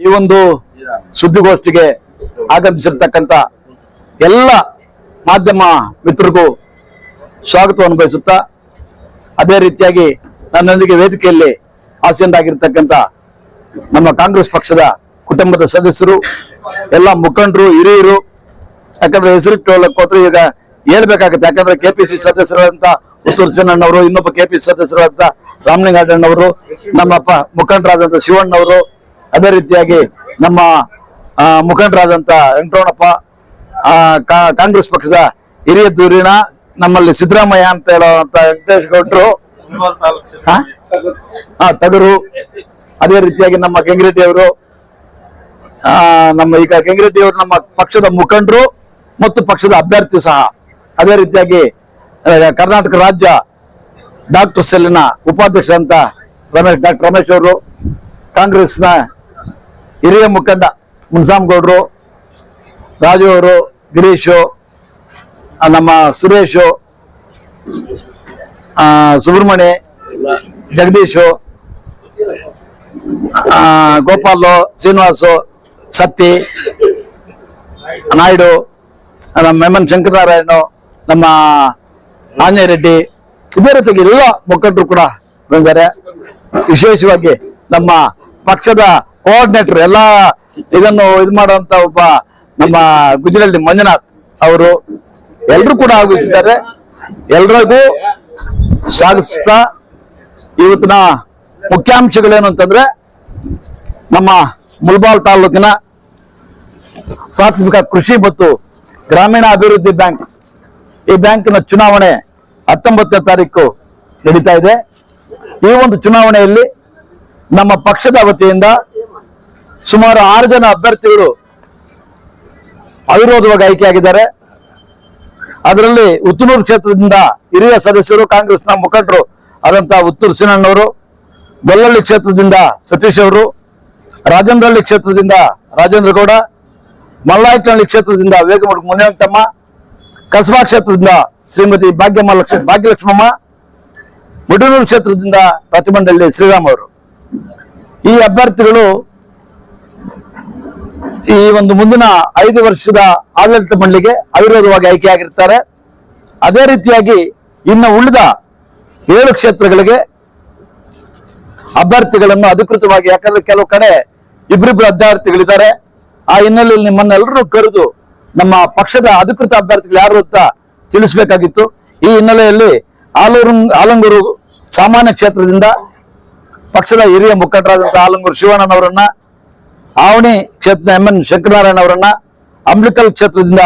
ಈ ಒಂದು ಸುದ್ದಿಗೋಷ್ಠಿಗೆ ಆಗಮಿಸಿರ್ತಕ್ಕಂಥ ಎಲ್ಲ ಮಾಧ್ಯಮ ಮಿತ್ರರಿಗೂ ಸ್ವಾಗತವನ್ನು ಬಯಸುತ್ತಾ, ಅದೇ ರೀತಿಯಾಗಿ ನನ್ನೊಂದಿಗೆ ವೇದಿಕೆಯಲ್ಲಿ ಆಸೀನರಾಗಿರ್ತಕ್ಕಂಥ ನಮ್ಮ ಕಾಂಗ್ರೆಸ್ ಪಕ್ಷದ ಕುಟುಂಬದ ಸದಸ್ಯರು, ಎಲ್ಲ ಮುಖಂಡರು, ಹಿರಿಯರು, ಯಾಕಂದ್ರೆ ಹೆಸರಿಟ್ಟೋಲಕ್ಕೆ ಹೋದ್ರೆ ಈಗ ಹೇಳ್ಬೇಕಾಗುತ್ತೆ. ಯಾಕಂದ್ರೆ ಕೆಪಿಸಿ ಸದಸ್ಯರಾದಂತ ಉತ್ತೂರು ಸೇನಣ್ಣವರು, ಇನ್ನೊಬ್ಬ ಕೆಪಿಸಿ ಸದಸ್ಯರಾದಂತ ರಾಮಲಿಂಗಣ್ಣವರು, ನಮ್ಮ ಮುಖಂಡರಾದಂತ ಶಿವಣ್ಣವರು, ಅದೇ ರೀತಿಯಾಗಿ ನಮ್ಮ ಮುಖಂಡರಾದಂತ ವೆಂಕಟರಮಣಪ್ಪ, ಕಾಂಗ್ರೆಸ್ ಪಕ್ಷದ ಹಿರಿಯ ಧುರೀಣ ನಮ್ಮಲ್ಲಿ ಸಿದ್ದರಾಮಯ್ಯ ಅಂತ ಹೇಳುವಂತ ವೆಂಕಟೇಶ್ ಗೌಡ್ರು, ಟಗರು, ಅದೇ ರೀತಿಯಾಗಿ ನಮ್ಮ ಕೆಂಗರೆಡ್ಡಿ ಅವರು, ನಮ್ಮ ಈಗ ಕೆಂಗರೆಡ್ಡಿ ಅವರು ನಮ್ಮ ಪಕ್ಷದ ಮುಖಂಡರು ಮತ್ತು ಪಕ್ಷದ ಅಭ್ಯರ್ಥಿ ಸಹ. ಅದೇ ರೀತಿಯಾಗಿ ಕರ್ನಾಟಕ ರಾಜ್ಯ ಡಾಕ್ಟರ್ ಸೆಲ್ನ ಉಪಾಧ್ಯಕ್ಷ ಅಂತ ಡಾಕ್ಟರ್ ರಮೇಶ್ ಅವರು, ಕಾಂಗ್ರೆಸ್ನ ಹಿರಿಯ ಮುಖಂಡ ಮುನ್ಸಾಮ್ಗೌಡರು, ರಾಜು ಅವರು, ಗಿರೀಶು, ನಮ್ಮ ಸುರೇಶು, ಸುಬ್ರಹ್ಮಣ್ಯ, ಜಗದೀಶು, ಗೋಪಾಲು, ಶ್ರೀನಿವಾಸು, ಸತ್ತಿ, ನಾಯ್ಡು, ನಮ್ಮ ಎಂ ಎನ್ ಶಂಕರನಾರಾಯಣ, ನಮ್ಮ ಆಂಜನೇಯ ರೆಡ್ಡಿ, ಇದೇ ರೀತಿಯಾಗಿ ಎಲ್ಲ ಮುಖಂಡರು ಕೂಡ ಬಂದಿದ್ದಾರೆ. ವಿಶೇಷವಾಗಿ ನಮ್ಮ ಪಕ್ಷದ ಕೋಆರ್ಡಿನೇಟರ್, ಎಲ್ಲ ಇದನ್ನು ಇದು ಮಾಡುವಂತ ಒಬ್ಬ ನಮ್ಮ ಗುಜರಾತಿ ಮಂಜುನಾಥ್ ಅವರು, ಎಲ್ಲರೂ ಕೂಡ ಆಗುತ್ತಿದ್ದಾರೆ. ಎಲ್ರಿಗೂ ಸ್ವಾಗತಿಸ್ತಾ, ಇವತ್ತಿನ ಮುಖ್ಯಾಂಶಗಳೇನು ಅಂತಂದ್ರೆ, ನಮ್ಮ ಮುಳಬಾಲ್ ತಾಲೂಕಿನ ಪ್ರಾಥಮಿಕ ಕೃಷಿ ಮತ್ತು ಗ್ರಾಮೀಣ ಅಭಿವೃದ್ಧಿ ಬ್ಯಾಂಕ್, ಈ ಬ್ಯಾಂಕಿನ ಚುನಾವಣೆ 19ನೇ ತಾರೀಕು ನಡೀತಾ ಇದೆ. ಈ ಒಂದು ಚುನಾವಣೆಯಲ್ಲಿ ನಮ್ಮ ಪಕ್ಷದ ವತಿಯಿಂದ ಸುಮಾರು 6 ಜನ ಅಭ್ಯರ್ಥಿಗಳು ಅವಿರೋಧವಾಗಿ ಆಯ್ಕೆಯಾಗಿದ್ದಾರೆ. ಅದರಲ್ಲಿ ಉತ್ತನೂರು ಕ್ಷೇತ್ರದಿಂದ ಹಿರಿಯ ಸದಸ್ಯರು, ಕಾಂಗ್ರೆಸ್ನ ಮುಖಂಡರು ಆದಂತಹ ಉತ್ತೂರು ಸೀನಣ್ಣವರು, ಗೊಲ್ಲಹಳ್ಳಿ ಕ್ಷೇತ್ರದಿಂದ ಸತೀಶ್ ಅವರು, ರಾಜೇಂದ್ರಹಳ್ಳಿ ಕ್ಷೇತ್ರದಿಂದ ರಾಜೇಂದ್ರ ಗೌಡ, ಮಲ್ಲಾಯಕನಹಳ್ಳಿ ಕ್ಷೇತ್ರದಿಂದ ವೇಗಮುಡಿ ಮುನಿಯಂತಮ್ಮ, ಕಸಬಾ ಕ್ಷೇತ್ರದಿಂದ ಶ್ರೀಮತಿ ಭಾಗ್ಯಲಕ್ಷ್ಮಮ್ಮ, ಮುಡನೂರು ಕ್ಷೇತ್ರದಿಂದ ರಚಮಂಡಳ್ಳಿ ಶ್ರೀರಾಮ್ ಅವರು. ಈ ಅಭ್ಯರ್ಥಿಗಳು ಈ ಒಂದು ಮುಂದಿನ 5 ವರ್ಷದ ಆಡಳಿತ ಮಂಡಳಿಗೆ ಅವಿರೋಧವಾಗಿ ಆಯ್ಕೆಯಾಗಿರ್ತಾರೆ. ಅದೇ ರೀತಿಯಾಗಿ ಇನ್ನು ಉಳಿದ 7 ಕ್ಷೇತ್ರಗಳಿಗೆ ಅಭ್ಯರ್ಥಿಗಳನ್ನು ಅಧಿಕೃತವಾಗಿ, ಯಾಕಂದ್ರೆ ಕೆಲವು ಕಡೆ ಇಬ್ಬರಿಬ್ಬರು ಅಭ್ಯರ್ಥಿಗಳಿದ್ದಾರೆ, ಆ ಹಿನ್ನೆಲೆಯಲ್ಲಿ ನಿಮ್ಮನ್ನೆಲ್ಲರೂ ಕರೆದು ನಮ್ಮ ಪಕ್ಷದ ಅಧಿಕೃತ ಅಭ್ಯರ್ಥಿಗಳು ಯಾರು ಅಂತ ತಿಳಿಸಬೇಕಾಗಿತ್ತು. ಈ ಹಿನ್ನೆಲೆಯಲ್ಲಿ ಆಲಂಗೂರು ಸಾಮಾನ್ಯ ಕ್ಷೇತ್ರದಿಂದ ಪಕ್ಷದ ಹಿರಿಯ ಮುಖಂಡರಾದಂತಹ ಆಲಂಗೂರು ಶಿವಣ್ಣನವರನ್ನ, ಆವಣಿ ಕ್ಷೇತ್ರದ ಎಂ ಎನ್ ಶಂಕರನಾರಾಯಣ ಅವರನ್ನ, ಅಂಬ್ಲಿಕಲ್ ಕ್ಷೇತ್ರದಿಂದ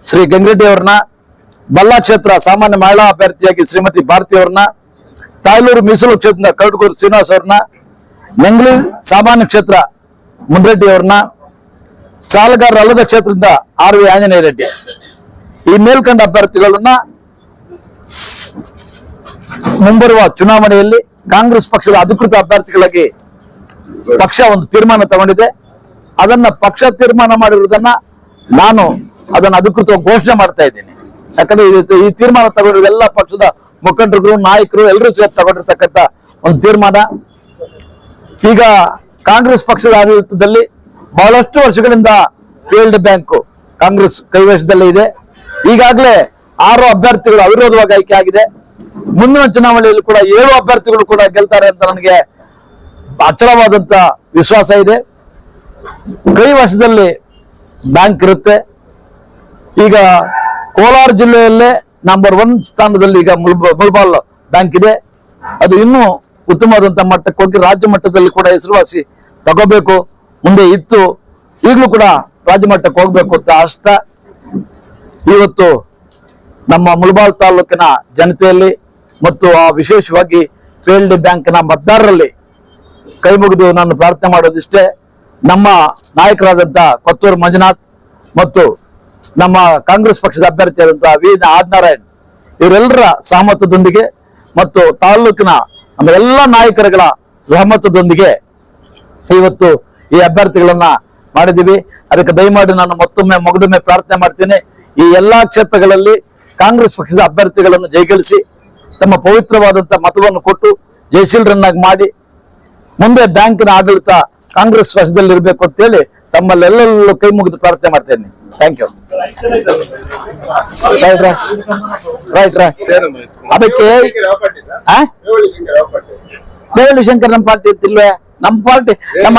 ಶ್ರೀ ಗಂಗರೆಡ್ಡಿ ಅವರನ್ನ, ಬಲ್ಲಾ ಕ್ಷೇತ್ರ ಸಾಮಾನ್ಯ ಮಹಿಳಾ ಅಭ್ಯರ್ಥಿಯಾಗಿ ಶ್ರೀಮತಿ ಭಾರತಿ ಅವರನ್ನ, ತಾಯ್ಲೂರು ಮೀಸಲು ಕ್ಷೇತ್ರದಿಂದ ಕರಟಗೂರು ಶ್ರೀನಿವಾಸ್ ಅವ್ರನ್ನ, ನೆಂಗ್ಲಿ ಸಾಮಾನ್ಯ ಕ್ಷೇತ್ರ ಮುನ್ರೆಡ್ಡಿ ಅವ್ರನ್ನ, ಸಾಲಗಾರರ ಅಲ್ಲದ ಕ್ಷೇತ್ರದಿಂದ ಆರ್ ವಿ ಆಂಜನೇಯ ರೆಡ್ಡಿ, ಈ ಮೇಲ್ಕಂಡ ಅಭ್ಯರ್ಥಿಗಳನ್ನ ಮುಂಬರುವ ಚುನಾವಣೆಯಲ್ಲಿ ಕಾಂಗ್ರೆಸ್ ಪಕ್ಷದ ಅಧಿಕೃತ ಅಭ್ಯರ್ಥಿಗಳಾಗಿ ಪಕ್ಷ ಒಂದು ತೀರ್ಮಾನ ತಗೊಂಡಿದೆ. ಅದನ್ನ ಪಕ್ಷ ತೀರ್ಮಾನ ಮಾಡಿರುವುದನ್ನ ನಾನು ಅದನ್ನ ಅಧಿಕೃತವಾಗಿ ಘೋಷಣೆ ಮಾಡ್ತಾ ಇದ್ದೀನಿ. ಯಾಕಂದ್ರೆ ಈ ತೀರ್ಮಾನ ತಗೊಂಡಿರೋ ಎಲ್ಲ ಪಕ್ಷದ ಮುಖಂಡರು, ನಾಯಕರು ಎಲ್ಲರೂ ಸೇರಿ ತಗೊಂಡಿರ್ತಕ್ಕಂಥ ಒಂದು ತೀರ್ಮಾನ. ಈಗ ಕಾಂಗ್ರೆಸ್ ಪಕ್ಷದ ಆಡಳಿತದಲ್ಲಿ ಬಹಳಷ್ಟು ವರ್ಷಗಳಿಂದ ಫೀಲ್ಡ್ ಬ್ಯಾಂಕ್ ಕಾಂಗ್ರೆಸ್ ಕೈವಶದಲ್ಲೇ ಇದೆ. ಈಗಾಗಲೇ 6 ಅಭ್ಯರ್ಥಿಗಳು ಅವಿರೋಧವಾಗಿ ಆಯ್ಕೆ ಆಗಿದೆ. ಮುಂದಿನ ಚುನಾವಣೆಯಲ್ಲಿ ಕೂಡ 7 ಅಭ್ಯರ್ಥಿಗಳು ಕೂಡ ಗೆಲ್ತಾರೆ ಅಂತ ನನಗೆ ಅಚಲವಾದಂತ ವಿಶ್ವಾಸ ಇದೆ. ಕೈವಶದಲ್ಲಿ ಬ್ಯಾಂಕ್ ಇರುತ್ತೆ. ಈಗ ಕೋಲಾರ ಜಿಲ್ಲೆಯಲ್ಲೇ ನಂಬರ್ 1 ಸ್ಥಾನದಲ್ಲಿ ಈಗ ಮುಳಬಾಲ್ ಬ್ಯಾಂಕ್ ಇದೆ. ಅದು ಇನ್ನೂ ಉತ್ತಮವಾದಂತಹ ಮಟ್ಟಕ್ಕೆ ಹೋಗಿ ರಾಜ್ಯ ಮಟ್ಟದಲ್ಲಿ ಕೂಡ ಹೆಸರುವಾಸಿ ತಗೋಬೇಕು. ಮುಂದೆ ಇತ್ತು, ಈಗಲೂ ಕೂಡ ರಾಜ್ಯ ಮಟ್ಟಕ್ಕೆ ಹೋಗ್ಬೇಕು ಅಂತ ಆಸ್ತ. ಇವತ್ತು ನಮ್ಮ ಮುಳಬಾಲ್ ತಾಲೂಕಿನ ಜನತೆಯಲ್ಲಿ ಮತ್ತು ವಿಶೇಷವಾಗಿ ಫೀಲ್ಡ್ ಬ್ಯಾಂಕ್ನ ಮತದಾರರಲ್ಲಿ ಕೈ ಮುಗಿದು ನಾನು ಪ್ರಾರ್ಥನೆ ಮಾಡೋದಿಷ್ಟೇ, ನಮ್ಮ ನಾಯಕರಾದಂತಹ ಕೊತ್ತೂರು ಮಂಜುನಾಥ್ ಮತ್ತು ನಮ್ಮ ಕಾಂಗ್ರೆಸ್ ಪಕ್ಷದ ಅಭ್ಯರ್ಥಿಯಾದಂತಹ ವಿ ಆದಿನಾರಾಯಣ್ ಇವರೆಲ್ಲರ ಸಹಮತದೊಂದಿಗೆ ಮತ್ತು ತಾಲೂಕಿನ ನಮ್ಮ ಎಲ್ಲ ನಾಯಕರುಗಳ ಸಹಮತದೊಂದಿಗೆ ಇವತ್ತು ಈ ಅಭ್ಯರ್ಥಿಗಳನ್ನ ಮಾಡಿದ್ದೀವಿ. ಅದಕ್ಕೆ ದಯಮಾಡಿ ನಾನು ಮಗದೊಮ್ಮೆ ಪ್ರಾರ್ಥನೆ ಮಾಡ್ತೀನಿ, ಈ ಎಲ್ಲಾ ಕ್ಷೇತ್ರಗಳಲ್ಲಿ ಕಾಂಗ್ರೆಸ್ ಪಕ್ಷದ ಅಭ್ಯರ್ಥಿಗಳನ್ನು ಜಯಗಳಿಸಿ ತಮ್ಮ ಪವಿತ್ರವಾದಂತಹ ಮತವನ್ನು ಕೊಟ್ಟು ಜಯಶೀಲರನ್ನಾಗಿ ಮಾಡಿ ಮುಂದೆ ಬ್ಯಾಂಕಿನ ಆಡಳಿತ ಕಾಂಗ್ರೆಸ್ ಪಕ್ಷದಲ್ಲಿ ಇರ್ಬೇಕು ಅಂತ ಹೇಳಿ ತಮ್ಮಲ್ಲೆಲ್ಲರೂ ಕೈ ಮುಗಿದು ಪ್ರಾರ್ಥನೆ ಮಾಡ್ತೇನೆ. Thank you. ರೈಟ್ ಅದಕ್ಕೆ ಬೇವಳ್ಳಿ ಶಂಕರ್ ನಮ್ಮ ಪಾರ್ಟಿ ಇತ್ತಿಲ್ವೇ? ನಮ್ಮ ಪಾರ್ಟಿ ನಮ್ಮ